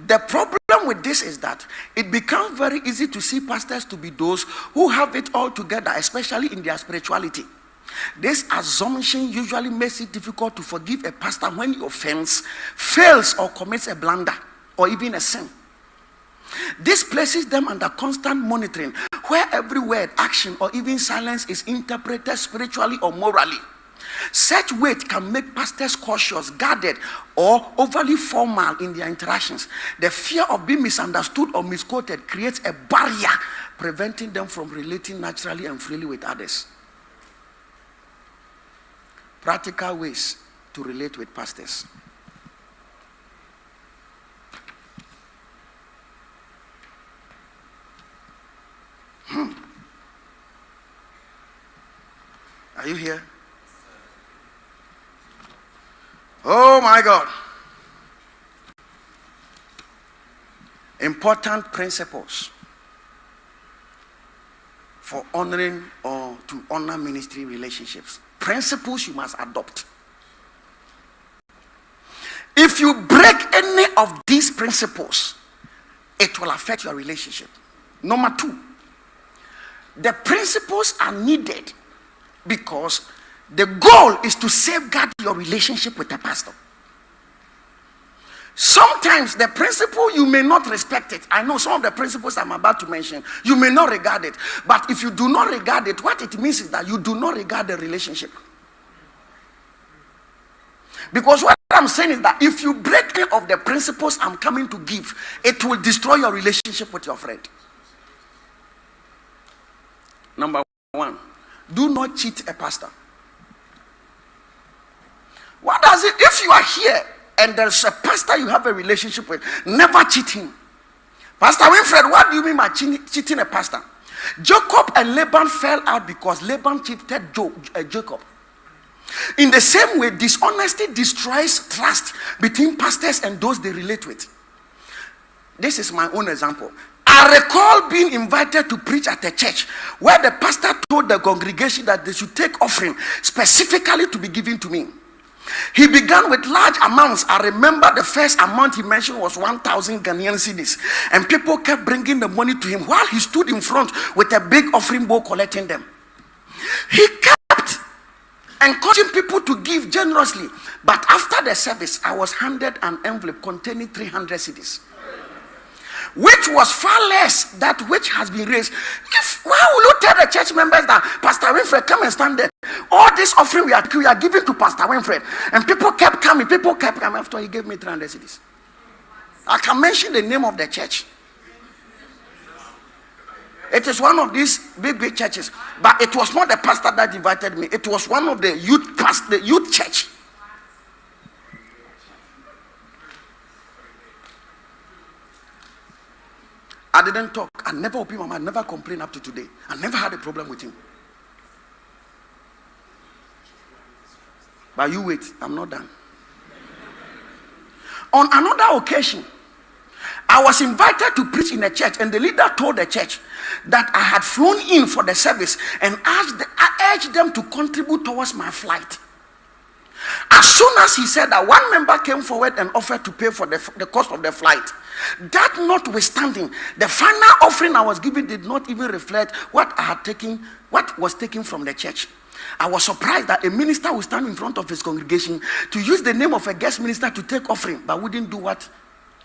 The problem with this is that it becomes very easy to see pastors to be those who have it all together, especially in their spirituality. This assumption usually makes it difficult to forgive a pastor when he offends, fails, or commits a blunder or even a sin. This places them under constant monitoring, where every word, action, or even silence is interpreted spiritually or morally. Such weight can make pastors cautious, guarded, or overly formal in their interactions. The fear of being misunderstood or misquoted creates a barrier, preventing them from relating naturally and freely with others. Practical ways to relate with pastors. Are you here? Oh my God. Important principles for honoring or to honor ministry relationships. Principles you must adopt. If you break any of these principles, it will affect your relationship. Number 2, the principles are needed because the goal is to safeguard your relationship with the pastor. Sometimes the principle, you may not respect it. I know some of the principles I'm about to mention, you may not regard it. But if you do not regard it, what it means is that you do not regard the relationship. Because what I'm saying is that if you break any of the principles I'm coming to give, it will destroy your relationship with your friend. Number 1, do not cheat a pastor. What does it, if you are here and there's a pastor you have a relationship with, never cheat him. Pastor Winfred, what do you mean by cheating a pastor? Jacob and Laban fell out because Laban cheated Jacob. In the same way, dishonesty destroys trust between pastors and those they relate with. This is my own example. I recall being invited to preach at a church where the pastor told the congregation that they should take offering specifically to be given to me. He began with large amounts. I remember the first amount he mentioned was 1,000 Ghanaian cedis, and people kept bringing the money to him while he stood in front with a big offering bowl collecting them. He kept encouraging people to give generously, but after the service, I was handed an envelope containing 300 cedis, which was far less that which has been raised. Why will you tell the church members that Pastor Winfred, come and stand there? All this offering we are giving to Pastor Winfred, and people kept coming. After he gave me 300 cedis. I can mention the name of the church. It is one of these big churches, but it was not the pastor that invited me. It was one of the youth church. I didn't talk. I never opened my mouth. I never complained up to today. I never had a problem with him. But you wait. I'm not done. On another occasion, I was invited to preach in a church, and the leader told the church that I had flown in for the service and I urged them to contribute towards my flight. As soon as he said that, one member came forward and offered to pay for the cost of the flight. That notwithstanding, the final offering I was given did not even reflect what was taken from the church. I was surprised that a minister would stand in front of his congregation to use the name of a guest minister to take offering, but wouldn't do what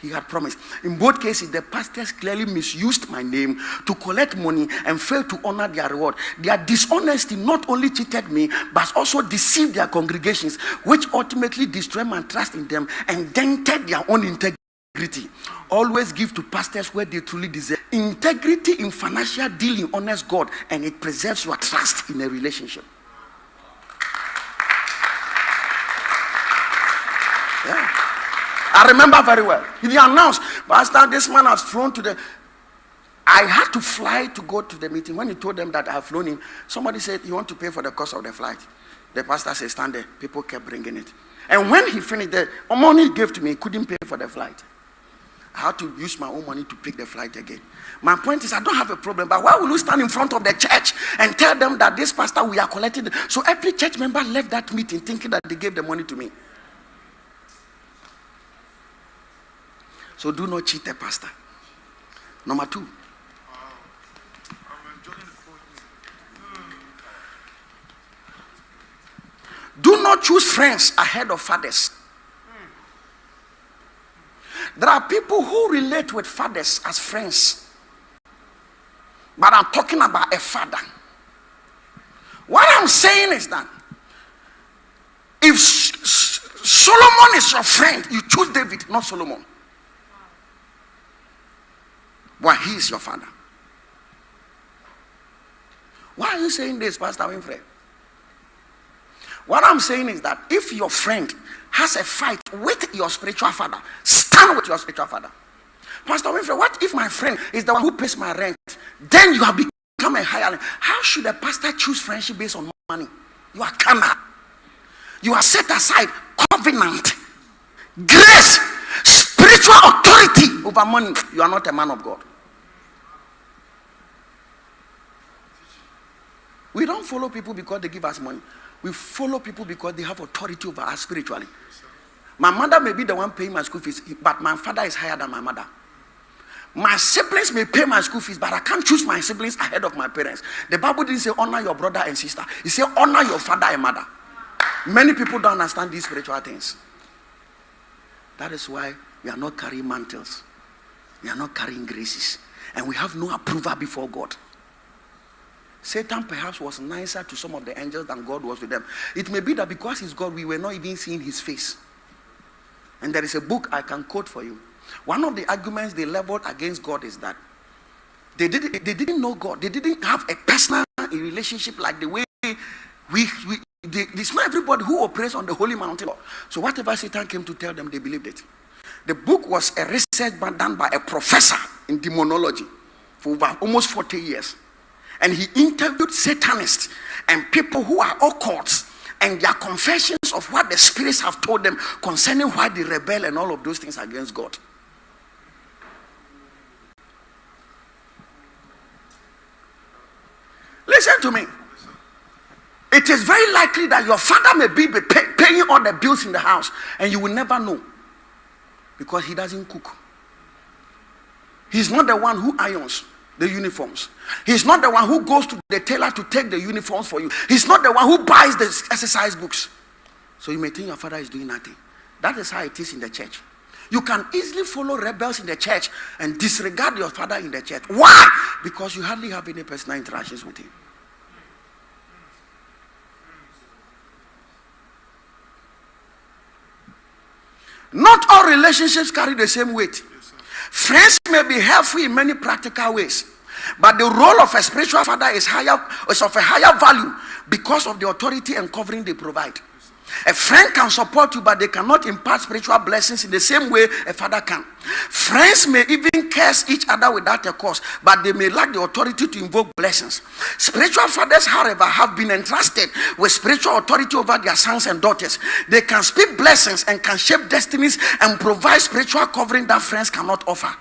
he had promised. In both cases, the pastors clearly misused my name to collect money and failed to honor their reward. Their dishonesty not only cheated me, but also deceived their congregations, which ultimately destroyed my trust in them and dented their own integrity. Always give to pastors where they truly deserve. Integrity in financial dealing honors God, and it preserves your trust in a relationship. Yeah. I remember very well. He announced, Pastor, this man has flown to the... I had to fly to go to the meeting. When he told them that I have flown in, somebody said, you want to pay for the cost of the flight? The pastor said, stand there. People kept bringing it. And when he finished, the money he gave to me, he couldn't pay for the flight. I had to use my own money to pick the flight again. My point is, I don't have a problem, but why will you stand in front of the church and tell them that this pastor, we are collecting? So every church member left that meeting thinking that they gave the money to me. So do not cheat a pastor. Number 2. Do not choose friends ahead of fathers. There are people who relate with fathers as friends. But I'm talking about a father. What I'm saying is that if Solomon is your friend, you choose David, not Solomon. Why? He is your father. Why are you saying this, Pastor Winfrey? What I'm saying is that if your friend has a fight with your spiritual father, stand with your spiritual father. Pastor Winfrey, what if my friend is the one who pays my rent? Then you have become a hireling. How should a pastor choose friendship based on money? You are carnal. You are set aside covenant, grace, spiritual authority over money. You are not a man of God. We don't follow people because they give us money. We follow people because they have authority over us spiritually. My mother may be the one paying my school fees, but my father is higher than my mother. My siblings may pay my school fees, but I can't choose my siblings ahead of my parents. The Bible didn't say honor your brother and sister. It said honor your father and mother. Many people don't understand these spiritual things. That is why we are not carrying mantles. We are not carrying graces. And we have no approval before God. Satan perhaps was nicer to some of the angels than God was with them. It may be that because he's God, we were not even seeing his face. And there is a book I can quote for you. One of the arguments they leveled against God is that they didn't know God. They didn't have a personal relationship like the way it's not everybody who operates on the holy mountain. So whatever Satan came to tell them, they believed it. The book was a research done by a professor in demonology for over almost 40 years. And he interviewed Satanists and people who are occults and their confessions of what the spirits have told them concerning why they rebel and all of those things against God. Listen to me. It is very likely that your father may be paying all the bills in the house and you will never know because he doesn't cook. He's not the one who irons the uniforms. He's not the one who goes to the tailor to take the uniforms for you. He's not the one who buys the exercise books. So you may think your father is doing nothing. That is how it is in the church. You can easily follow rebels in the church and disregard your father in the church. Why? Because you hardly have any personal interactions with him. Not all relationships carry the same weight. Friends may be helpful in many practical ways, but the role of a spiritual father is of a higher value because of the authority and covering they provide. A friend can support you, but they cannot impart spiritual blessings in the same way a father can. Friends may even curse each other without a cause, but they may lack the authority to invoke blessings. Spiritual fathers, however, have been entrusted with spiritual authority over their sons and daughters. They can speak blessings and can shape destinies and provide spiritual covering that friends cannot offer.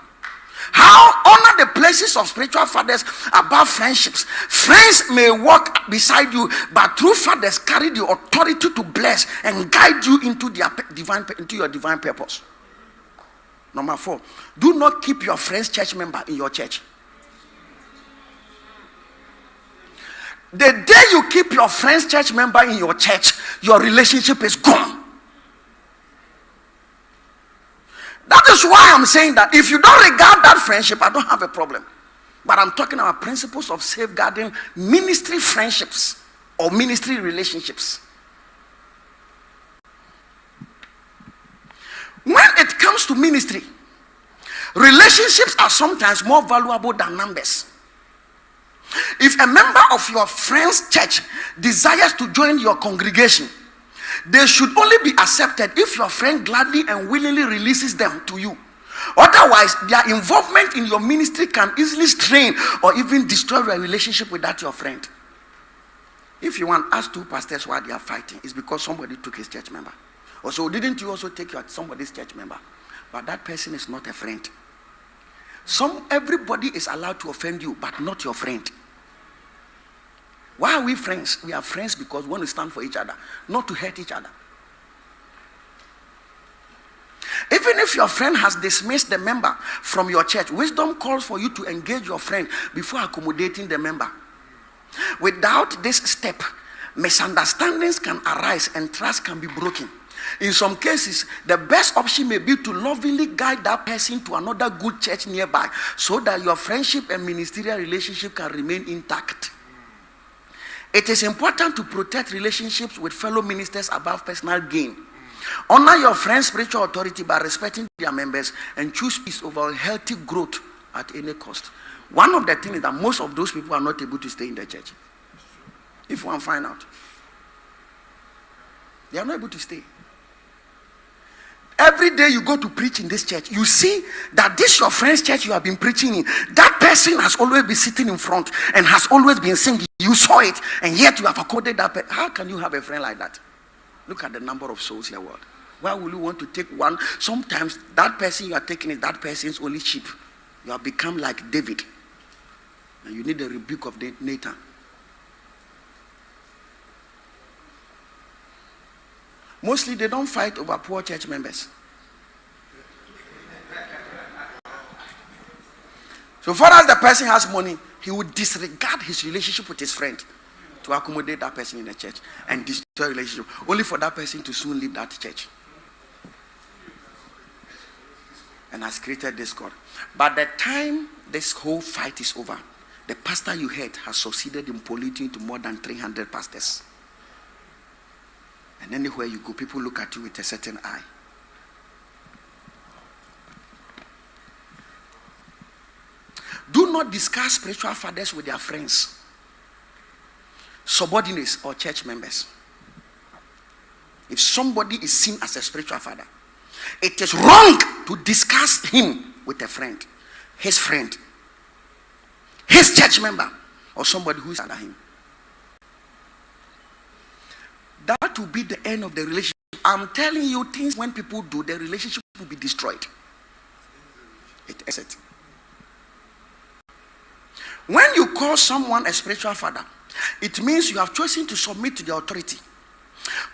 How honor the places of spiritual fathers above friendships. Friends may walk beside you, but true fathers carry the authority to bless and guide you into your divine purpose. Number 4, do not keep your friend's church member in your church. The day you keep your friend's church member in your church, your relationship is gone. That is why I'm saying that if you don't regard that friendship, I don't have a problem. But I'm talking about principles of safeguarding ministry friendships or ministry relationships. When it comes to ministry, relationships are sometimes more valuable than numbers. If a member of your friend's church desires to join your congregation, they should only be accepted if your friend gladly and willingly releases them to you. Otherwise, their involvement in your ministry can easily strain or even destroy your relationship with that your friend. If you want to ask 2 pastors why they are fighting, it's because somebody took his church member. Also, didn't you also take somebody's church member? But that person is not a friend. Everybody is allowed to offend you, but not your friend. Why are we friends? We are friends because we want to stand for each other, not to hurt each other. Even if your friend has dismissed the member from your church, wisdom calls for you to engage your friend before accommodating the member. Without this step, misunderstandings can arise and trust can be broken. In some cases, the best option may be to lovingly guide that person to another good church nearby so that your friendship and ministerial relationship can remain intact. It is important to protect relationships with fellow ministers above personal gain. Honor your friend's spiritual authority by respecting their members and choose peace over healthy growth at any cost. One of the things is that most of those people are not able to stay in the church. If one find out, they are not able to stay. Every day you go to preach in this church, you see that this your friend's church you have been preaching in. That person has always been sitting in front and has always been singing. You saw it, and yet you have accorded that person. How can you have a friend like that? Look at the number of souls in the world. Why will you want to take one? Sometimes that person you are taking is that person's only sheep. You have become like David. And you need the rebuke of Nathan. Mostly they don't fight over poor church members. So far as the person has money, he would disregard his relationship with his friend to accommodate that person in the church and destroy relationship, only for that person to soon leave that church. And has created discord. By the time this whole fight is over, the pastor you heard has succeeded in polluting to more than 300 pastors. And anywhere you go, people look at you with a certain eye. Do not discuss spiritual fathers with their friends, subordinates, or church members. If somebody is seen as a spiritual father, it is wrong to discuss him with a friend, his church member, or somebody who is under him. That will be the end of the relationship. I'm telling you, things when people do, the relationship will be destroyed. It is it. When you call someone a spiritual father, it means you have chosen to submit to the authority.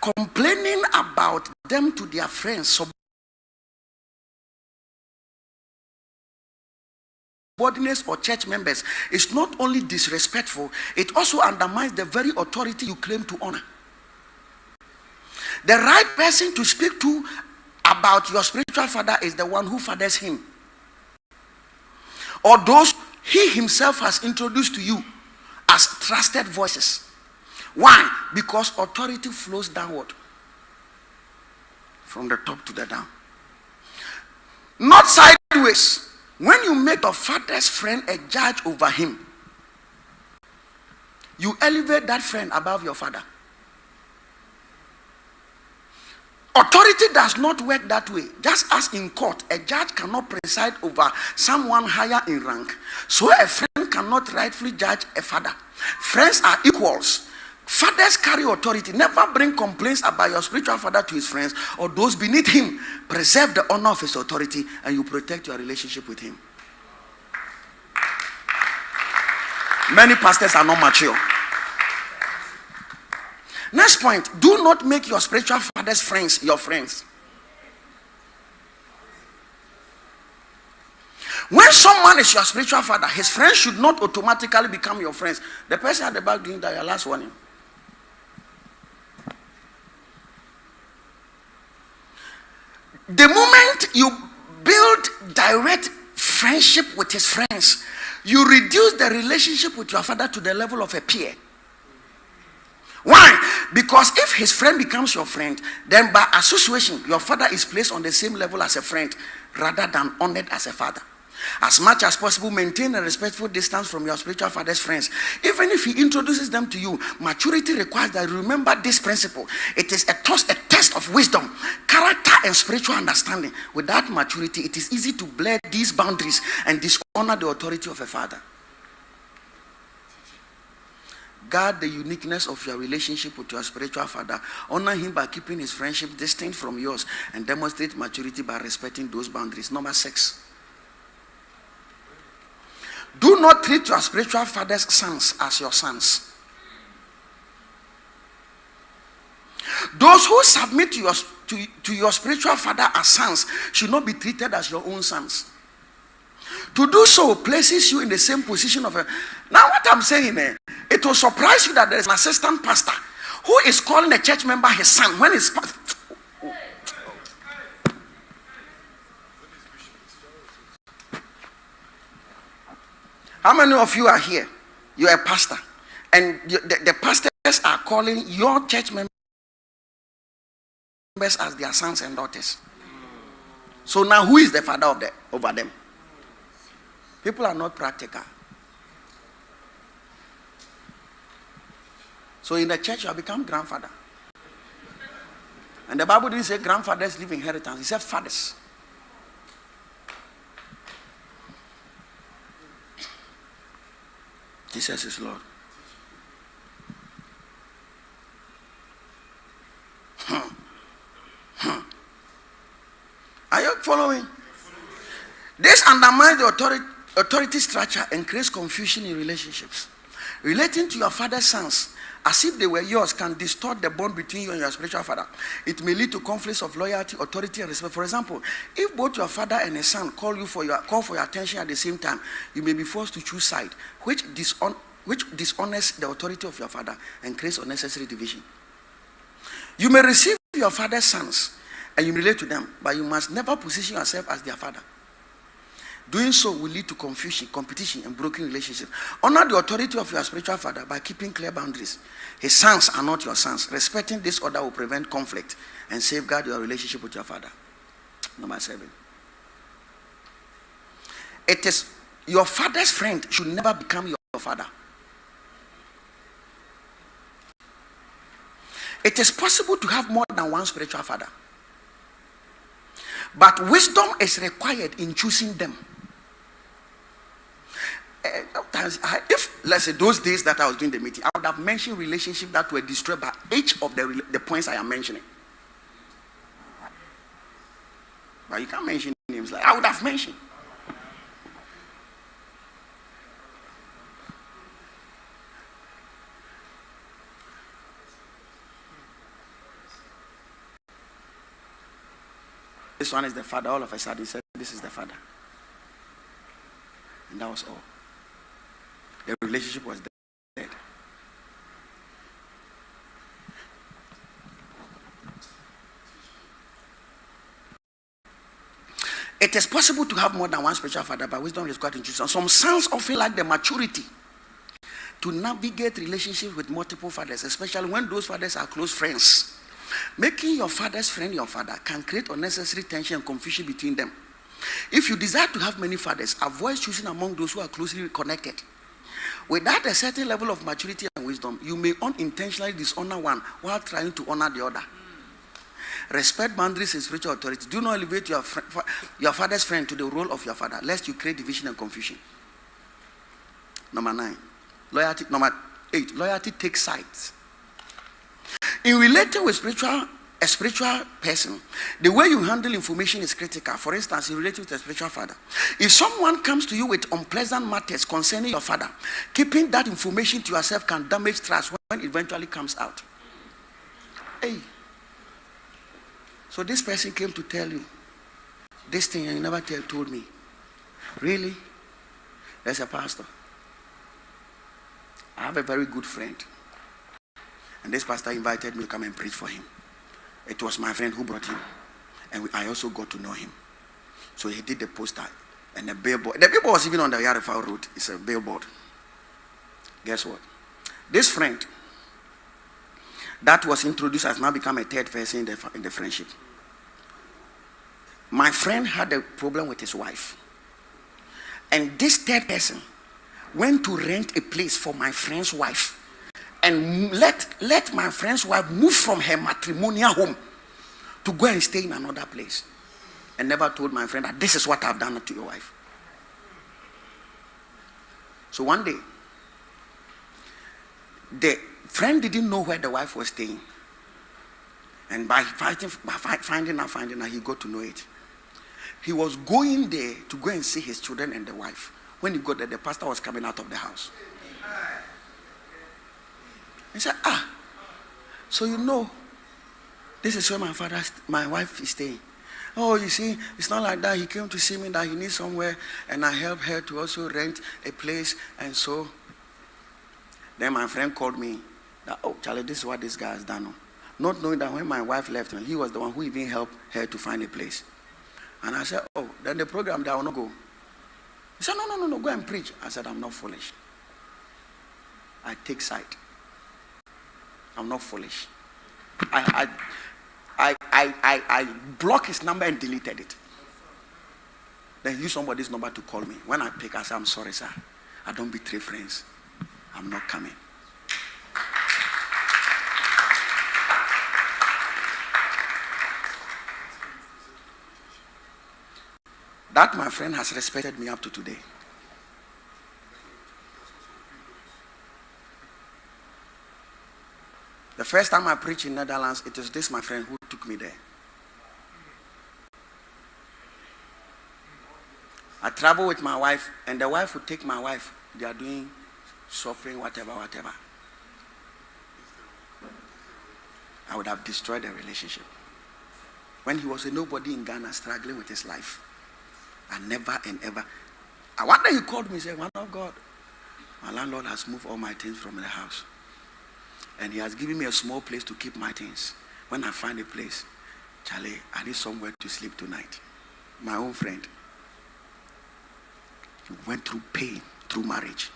Complaining about them to their friends, subordinates, or church members is not only disrespectful, it also undermines the very authority you claim to honor. The right person to speak to about your spiritual father is the one who fathers him, or those he himself has introduced to you as trusted voices. Why? Because authority flows downward from the top to the down, not sideways. When you make your father's friend a judge over him, you elevate that friend above your father. Authority does not work that way. Just as in court, a judge cannot preside over someone higher in rank, so a friend cannot rightfully judge a father. Friends are equals. Fathers carry authority. Never bring complaints about your spiritual father to his friends or those beneath him. Preserve the honor of his authority and you protect your relationship with him. Many pastors are not mature. Next point, do not make your spiritual father's friends your friends. When someone is your spiritual father, his friends should not automatically become your friends. The person at the back doing that, your last warning. The moment you build direct friendship with his friends, you reduce the relationship with your father to the level of a peer. Why? Because if his friend becomes your friend, then by association, your father is placed on the same level as a friend rather than honored as a father. As much as possible, maintain a respectful distance from your spiritual father's friends. Even if he introduces them to you, maturity requires that you remember this principle. It is a test of wisdom, character, and spiritual understanding. Without maturity, it is easy to blur these boundaries and dishonor the authority of a father. Guard the uniqueness of your relationship with your spiritual father. Honor him by keeping his friendship distinct from yours and demonstrate maturity by respecting those boundaries. Number 6. Do not treat your spiritual father's sons as your sons. Those who submit to your to your spiritual father as sons should not be treated as your own sons. To do so places you in the same position of a. Now, what I'm saying, it will surprise you that there is an assistant pastor who is calling a church member his son when his. How many of you are here? You are a pastor, and the pastors are calling your church members as their sons and daughters. So now, who is the father over them? People are not practical. So in the church, you have become grandfather. And the Bible didn't say grandfathers leave inheritance. It said fathers. Jesus is Lord. Are you following? This undermines the authority structure and creates confusion in relationships. Relating to your father's sons as if they were yours can distort the bond between you and your spiritual father. It may lead to conflicts of loyalty, authority, and respect. For example, if both your father and a son call for your attention at the same time, you may be forced to choose side, which dishonors the authority of your father and creates unnecessary division. You may receive your father's sons and you relate to them, but you must never position yourself as their father. Doing so will lead to confusion, competition, and broken relationships. Honor the authority of your spiritual father by keeping clear boundaries. His sons are not your sons. Respecting this order will prevent conflict and safeguard your relationship with your father. Number 7. It is your father's friend should never become your father. It is possible to have more than one spiritual father, but wisdom is required in choosing them. Sometimes, if let's say those days that I was doing the meeting, I would have mentioned relationships that were destroyed by each of the points I am mentioning. But you can't mention names like I would have mentioned. This one is the father. All of a sudden, he said, "This is the father," and that was all. The relationship was dead. It is possible to have more than one spiritual father, but wisdom is quite interesting. Some sons often lack the maturity to navigate relationships with multiple fathers, especially when those fathers are close friends. Making your father's friend your father can create unnecessary tension and confusion between them. If you desire to have many fathers, avoid choosing among those who are closely connected. Without a certain level of maturity and wisdom, you may unintentionally dishonor one while trying to honor the other. Respect boundaries in spiritual authority. Do not elevate your father's friend to the role of your father, lest you create division and confusion. Number 9, loyalty. Number 8, loyalty takes sides. In relating with a spiritual person, the way you handle information is critical. For instance, in relating with a spiritual father, if someone comes to you with unpleasant matters concerning your father, keeping that information to yourself can damage trust when it eventually comes out. Hey, so this person came to tell you this thing and you never told me. Really? There's a pastor. I have a very good friend, and this pastor invited me to come and preach for him. It was my friend who brought him, and I also got to know him. So he did the poster and the billboard. The billboard was even on the Yarifau road. It's a billboard. Guess what? This friend that was introduced has now become a third person in the friendship. My friend had a problem with his wife, and this third person went to rent a place for my friend's wife and let my friend's wife move from her matrimonial home to go and stay in another place, and never told my friend that this is what I've done to your wife. So one day, the friend didn't know where the wife was staying, and by finding out, he got to know it. He was going there to go and see his children and the wife. When he got there, the pastor was coming out of the house. He said, so you know This is where my wife is staying. Oh, you see, it's not like that. He came to see me that he needs somewhere, and I helped her to also rent a place. And so, then my friend called me. That, oh, Charlie, this is what this guy has done. Not knowing that when my wife left him, he was the one who even helped her to find a place. And I said, oh, then the program that I will not go. He said, no, go and preach. I said, I'm not foolish. I take side. I'm not foolish. I blocked his number and deleted it. Then he used somebody's number to call me. When I pick, I said, I'm sorry, sir. I don't betray friends. I'm not coming. That, my friend, has respected me up to today. The first time I preached in Netherlands, it is this, my friend, who took me there. I travel with my wife, and the wife would take my wife. They are doing shopping, whatever. I would have destroyed the relationship. When he was a nobody in Ghana, struggling with his life. I never and ever. One day he called me and said, man of God, my landlord has moved all my things from the house. And he has given me a small place to keep my things. When I find a place, Charlie, I need somewhere to sleep tonight. My own friend. He went through pain, through marriage.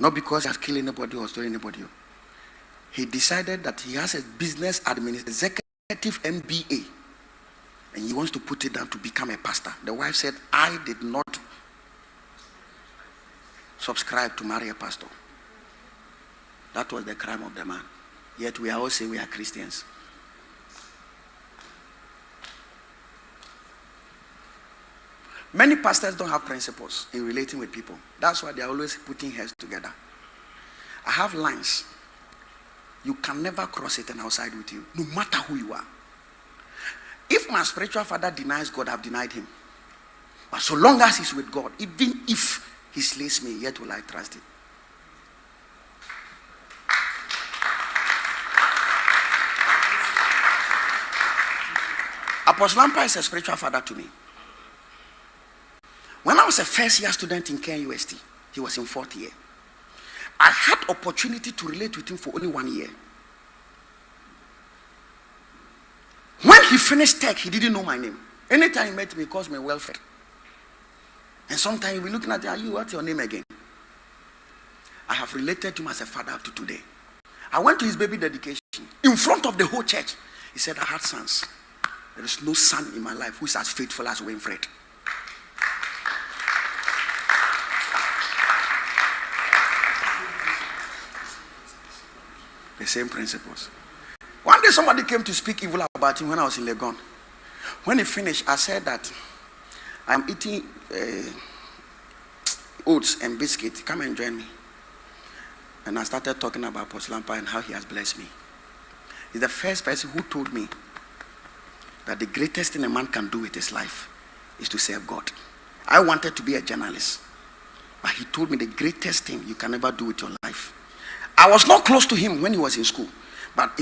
Not because he has killed anybody or stolen anybody. He decided that he has a business executive MBA. And he wants to put it down to become a pastor. The wife said, I did not subscribe to marry a pastor. That was the crime of the man. Yet we are all saying we are Christians. Many pastors don't have principles in relating with people. That's why they are always putting heads together. I have lines. You can never cross it and outside with you, no matter who you are. If my spiritual father denies God, I've denied him. But so long as he's with God, even if he slays me, yet will I trust him. Apostle Lampa is a spiritual father to me. When I was a first year student in Ken UST, he was in fourth year. I had opportunity to relate with him for only 1 year. When he finished tech, he didn't know my name. Anytime he met me, he calls me welfare. And sometimes he'll be looking at you, what's your name again? I have related to him as a father up to today. I went to his baby dedication in front of the whole church. He said, I had sons. There is no son in my life who is as faithful as Winfred. The same principles. One day somebody came to speak evil about him when I was in Legon. When he finished, I said that I'm eating oats and biscuits. Come and join me. And I started talking about Apostle Lampa and how he has blessed me. He's the first person who told me that the greatest thing a man can do with his life is to serve God. I wanted to be a journalist. But he told me the greatest thing you can ever do with your life. I was not close to him when he was in school. But